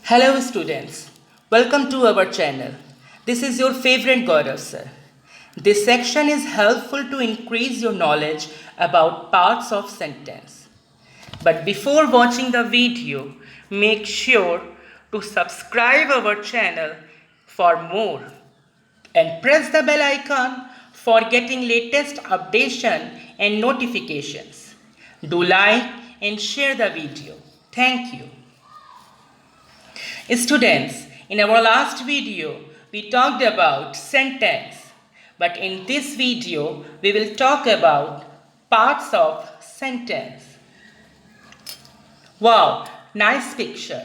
Hello students, welcome to our channel. This is your favorite Gaurav sir. This section is helpful to increase your knowledge about parts of sentence. But before watching the video, make sure to subscribe our channel for more and press the bell icon for getting latest updation and notifications. Do like and share the video. Thank you. Students, in our last video, we talked about sentence, but in this video, we will talk about parts of sentence. Wow, nice picture.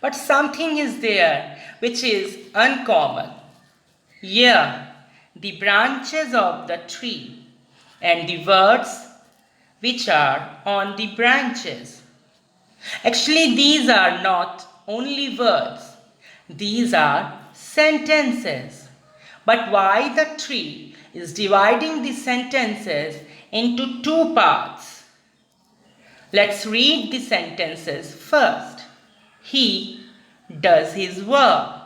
But something is there which is uncommon. Yeah, the branches of the tree and the words which are on the branches. Actually, these are not only words, these are sentences. But why the tree is dividing the sentences into two parts? Let's read the sentences first. He does his work.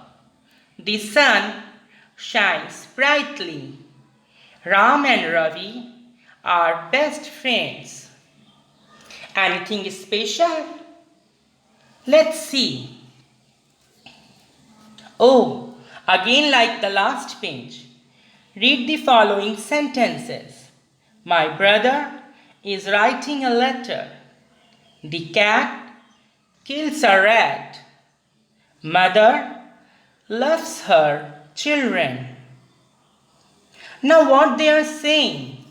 The sun shines brightly. Ram and Ravi are best friends. Anything special? Let's see. Oh, again like the last page. Read the following sentences. My brother is writing a letter. The cat kills a rat. Mother loves her children. Now what they are saying?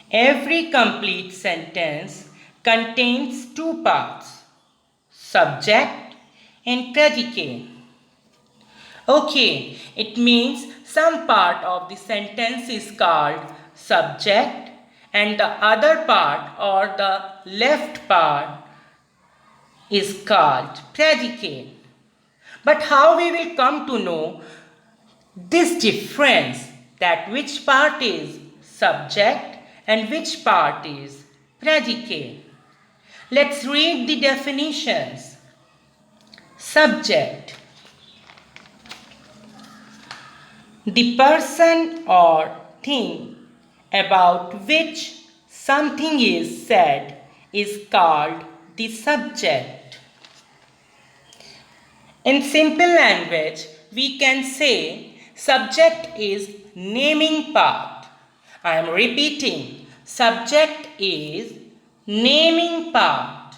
Every complete sentence contains two parts. Subject and predicate. Okay, it means some part of the sentence is called subject and the other part or the left part is called predicate. But how we will come to know this difference, that which part is subject and which part is predicate? Let's read the definitions. Subject. The person or thing about which something is said is called the subject. In simple language, we can say subject is naming part. I am repeating. Subject is naming part.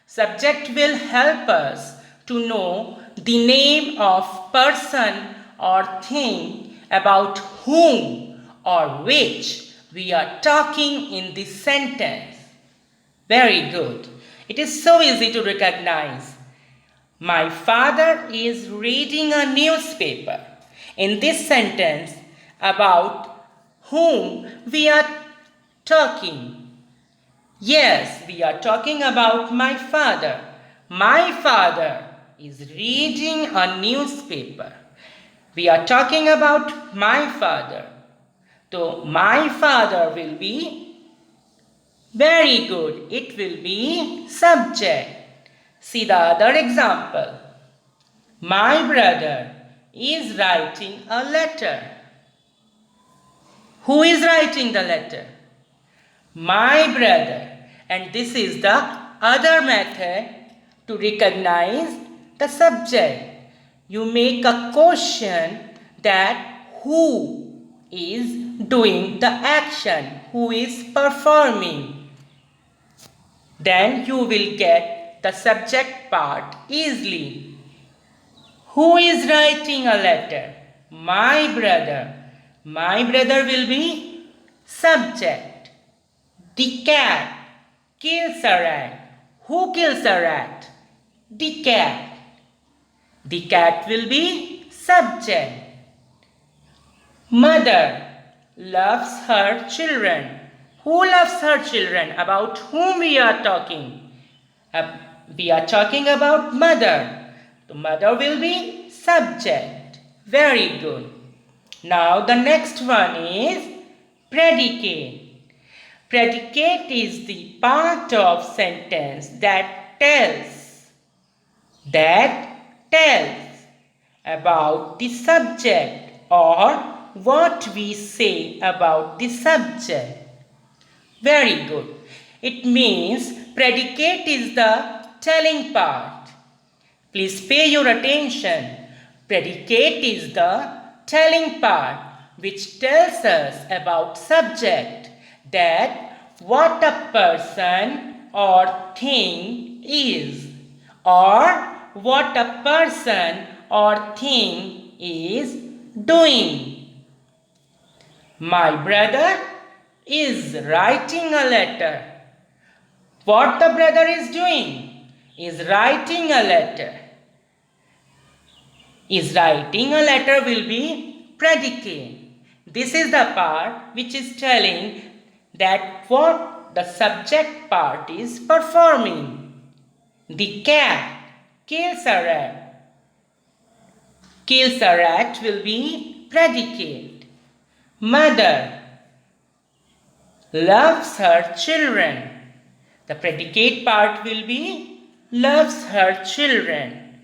Subject will help us to know the name of person or thing about whom or which we are talking in this sentence. Very good. It is so easy to recognize. My father is reading a newspaper. In this sentence, about whom we are talking. Yes, we are talking about my father. My father is reading a newspaper. We are talking about my father. So, my father will be very good. It will be subject. See the other example. My brother is writing a letter. Who is writing the letter? My brother. And this is the other method to recognize the subject. You make a question that who is doing the action, who is performing. Then you will get the subject part easily. Who is writing a letter? My brother. My brother will be subject. The cat kills a rat. Who kills a rat? The cat. The cat will be subject. Mother loves her children. Who loves her children? About whom we are talking? We are talking about mother. The mother will be subject. Very good. Now the next one is predicate. Predicate is the part of sentence that tells that tells about the subject or what we say about the subject. Very good. It means predicate is the telling part. Please pay your attention. Predicate is the telling part which tells us about subject, that what a person or thing is, or what a person or thing is doing. My brother is writing a letter. What the brother is doing is writing a letter. Is writing a letter will be predicate. This is the part which is telling that what the subject part is performing. The cat kills a rat. Kills a rat will be predicate. Mother loves her children. The predicate part will be loves her children.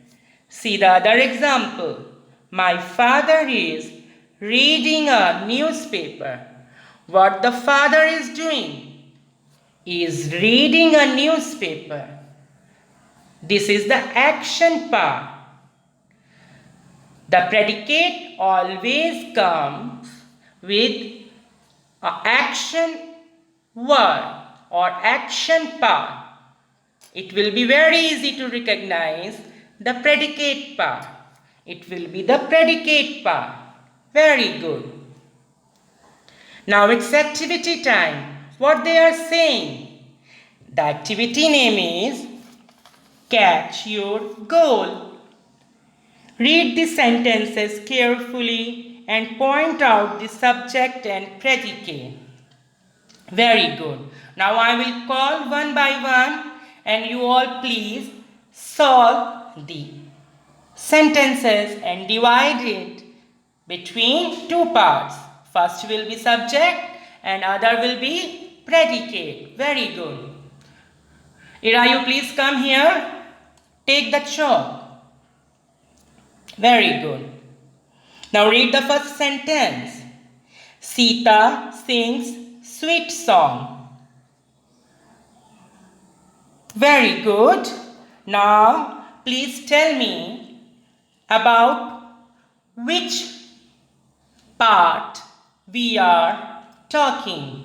See the other example. My father is reading a newspaper. What the father is doing is reading a newspaper. This is the action part. The predicate always comes with an action word or action part. It will be very easy to recognize the predicate part. It will be the predicate part. Very good. Now it's activity time. What they are saying? The activity name is Catch Your Goal. Read the sentences carefully and point out the subject and predicate. Very good. Now I will call one by one and you all please solve the sentences and divide it between two parts. First will be subject and other will be predicate. Very good. Ira, you please come here. Take the chalk. Very good. Now read the first sentence. Sita sings sweet song. Very good. Now please tell me about which part we are talking.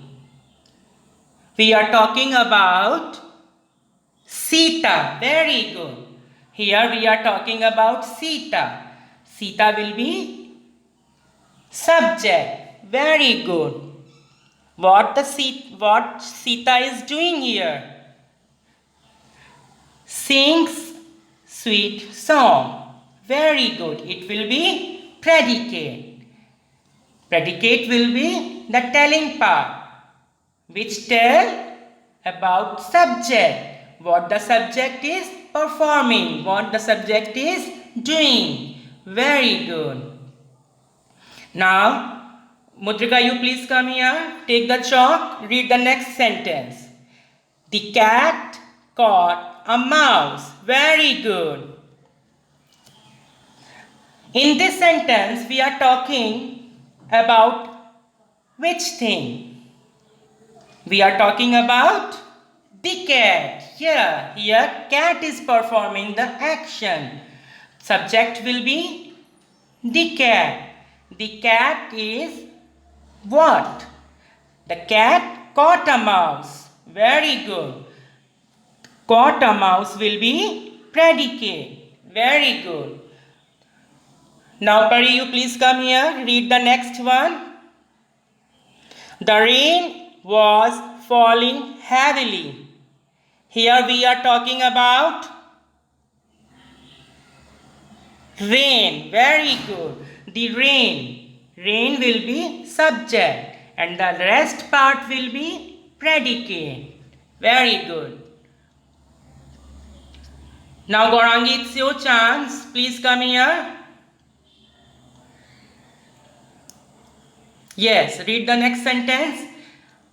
We are talking about Sita. Very good. Here we are talking about Sita. Sita will be subject. Very good. What Sita is doing here? Sings sweet song. Very good. It will be predicate. Predicate will be the telling part, which tell about subject. What the subject is performing, what the subject is doing. Very good. Now, Mudrika, you please come here. Take the chalk. Read the next sentence. The cat caught a mouse. Very good. In this sentence, we are talking about which thing? We are talking about the cat. Here cat is performing the action. Subject will be the cat. The cat is what? The cat caught a mouse. Very good. Caught a mouse will be predicate. Very good. Now Pari, you please come here. Read the next one. The rain was falling heavily. Here we are talking about rain. Very good. The rain. Rain will be subject and the rest part will be predicate. Very good. Now Gaurangi, it's your chance. Please come here. Yes, read the next sentence.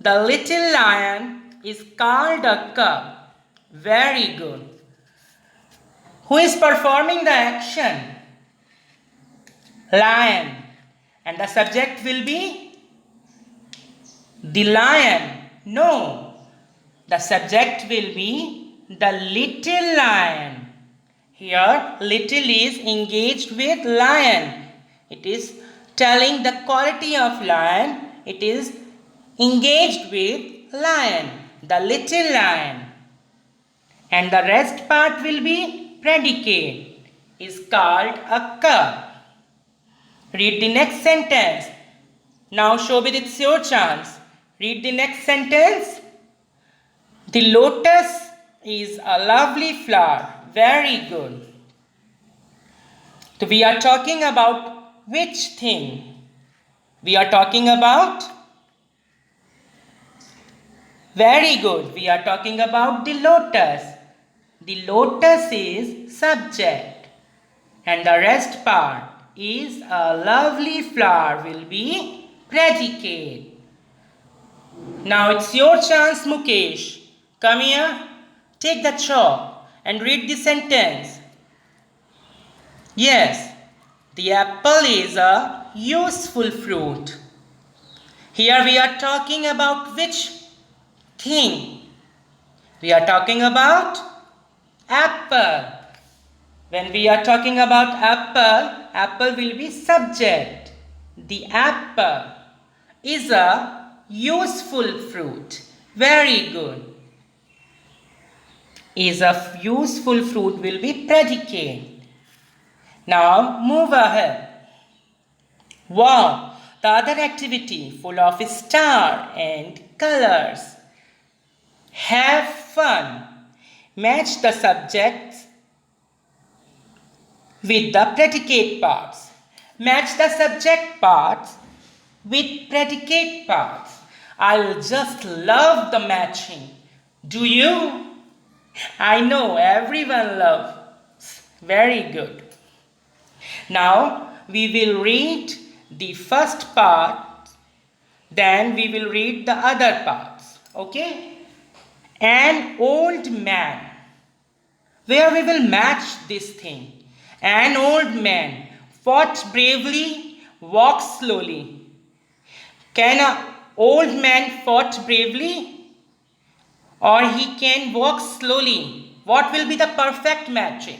The little lion is called a cub. Very good. Who is performing the action? Lion. And the subject will be the lion. No. The subject will be the little lion. Here, little is engaged with lion. It is telling the quality of lion. It is engaged with lion, the little lion. And the rest part will be predicate, is called a cup. Read the next sentence. Now Shobit, it's your chance. Read the next sentence. The lotus is a lovely flower. Very good. So we are talking about which thing? We are talking about? Very good. We are talking about the lotus. The lotus is subject. And the rest part is a lovely flower will be predicate. Now it's your chance, Mukesh. Come here. Take the chalk and read the sentence. Yes, the apple is a useful fruit. Here we are talking about which thing? We are talking about apple. When we are talking about apple, apple will be subject. The apple is a useful fruit. Very good. Is a useful fruit will be predicate. Now move ahead. Wow, the other activity full of star and colors. Have fun. Match the subjects with the predicate parts. Match the subject parts with predicate parts. I just love the matching. Do you? I know everyone loves. Very good. Now we will read the first part, then we will read the other parts. Okay? An old man. Where we will match this thing. An old man fought bravely, walked slowly. Can an old man fought bravely? Or he can walk slowly? What will be the perfect matching?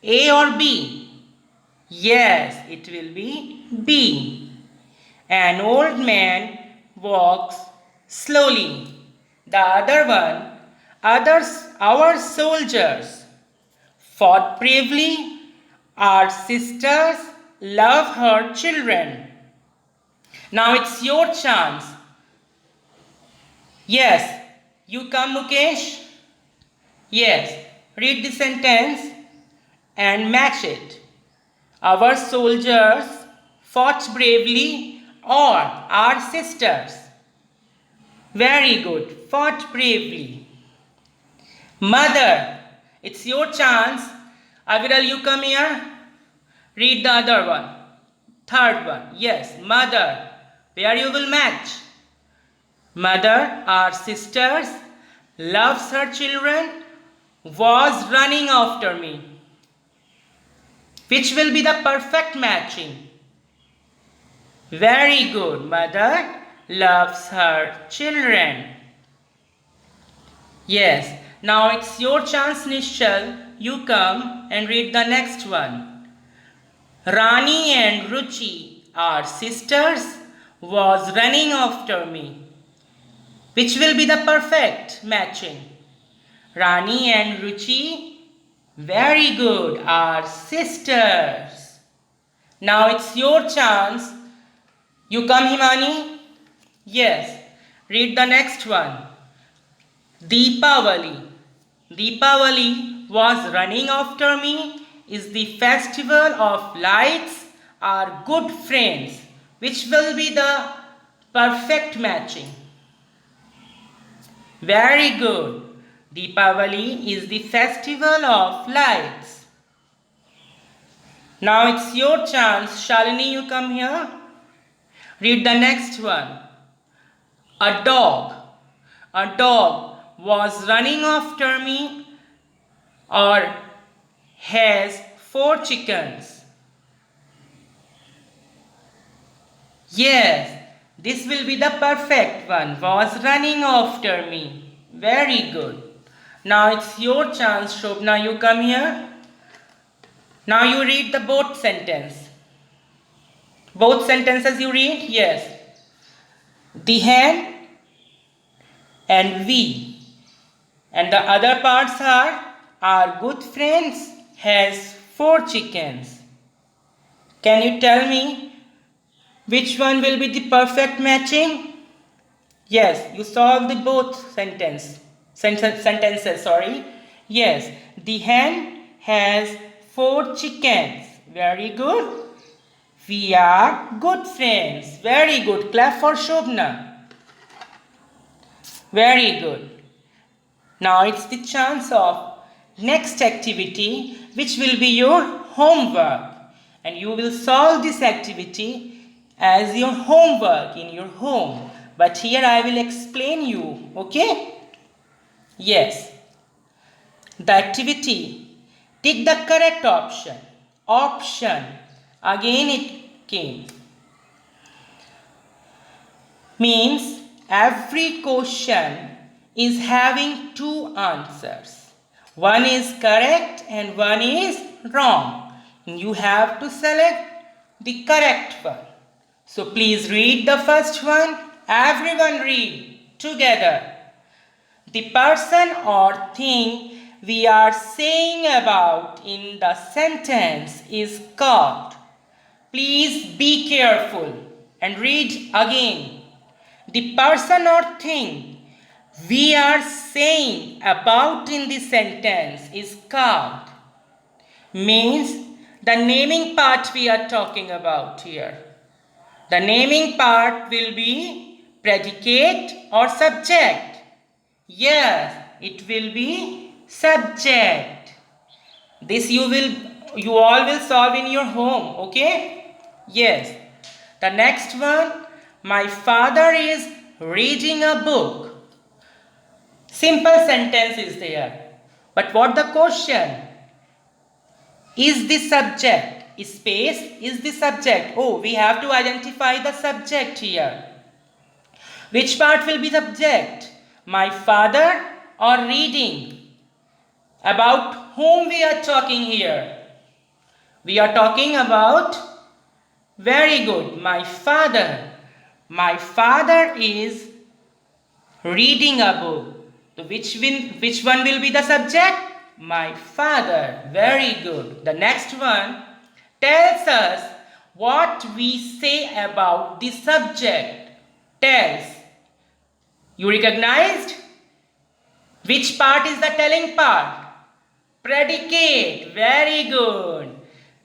A or B? Yes, it will be B. An old man walks slowly. The other one, our soldiers fought bravely. Our sisters love her children. Now it's your chance. Yes, you come, Mukesh. Yes, read the sentence and match it. Our soldiers fought bravely, or our sisters. Very good, fought bravely. Mother, it's your chance. Aviral, you come here. Read the other one. Third one. Yes, mother. Where you will match. Mother, our sisters, loves her children, was running after me. Which will be the perfect matching? Very good. Mother loves her children. Yes. Now it's your chance, Nishal. You come and read the next one. Rani and Ruchi, our sisters, was running after me. Which will be the perfect matching? Rani and Ruchi. Very good, our sisters. Now it's your chance. You come, Himani? Yes. Read the next one. Deepavali. Deepavali was running after me is the festival of lights, our good friends. Which will be the perfect matching? Very good. Deepavali is the festival of lights. Now it's your chance. Shalini, you come here. Read the next one. A dog. A dog was running after me, or has 4 chickens? Yes, this will be the perfect one. Was running after me. Very good. Now it's your chance, Shobna. You come here. Now you read the both sentence. Both sentences you read? Yes. The hen and we. And the other parts are, our good friends has 4 chickens. Can you tell me which one will be the perfect matching? Yes, you solve the both sentences, sorry. Yes, the hen has 4 chickens. Very good. We are good friends. Very good. Clap for Shobna. Very good. Now it's the chance of next activity, which will be your homework. And you will solve this activity as your homework in your home. But here I will explain you. Okay? Yes. The activity. Take the correct option. Option. Again it came. Means every question is having 2 answers. One is correct and one is wrong. You have to select the correct one. So please read the first one. Everyone read together. The person or thing we are saying about in the sentence is called. Please be careful and read again. The person or thing we are saying about in the sentence is called. Means the naming part we are talking about here. The naming part will be predicate or subject. Yes, it will be subject. This you all will solve in your home, okay? Yes. The next one, my father is reading a book. Simple sentence is there. But what the question? Is the subject? Space is the subject. Oh, we have to identify the subject here. Which part will be subject? My father or reading? About whom we are talking here? We are talking about, very good, my father. My father is reading a book. So which one will be the subject? My father. Very good. The next one tells us what we say about the subject. Tells. You recognized? Which part is the telling part? Predicate. Very good.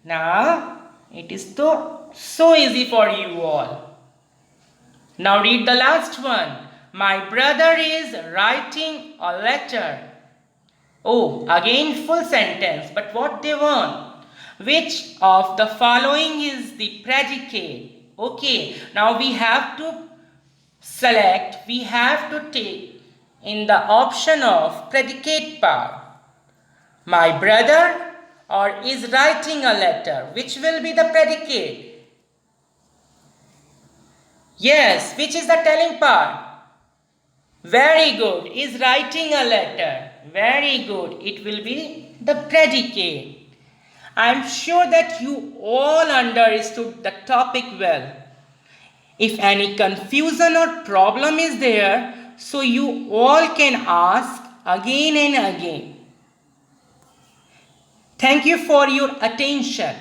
Now, it is so easy for you all. Now read the last one. My brother is writing a letter. Oh, again full sentence. But what they want? Which of the following is the predicate? Okay, now we have to select, we have to take in the option of predicate part. My brother or is writing a letter. Which will be the predicate? Yes, which is the telling part? Very good. Is writing a letter. Very good. It will be the predicate. I am sure that you all understood the topic well. If any confusion or problem is there, so you all can ask again and again. Thank you for your attention.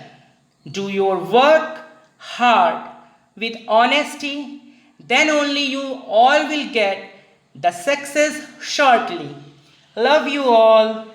Do your work hard with honesty, then only you all will get the success shortly. Love you all.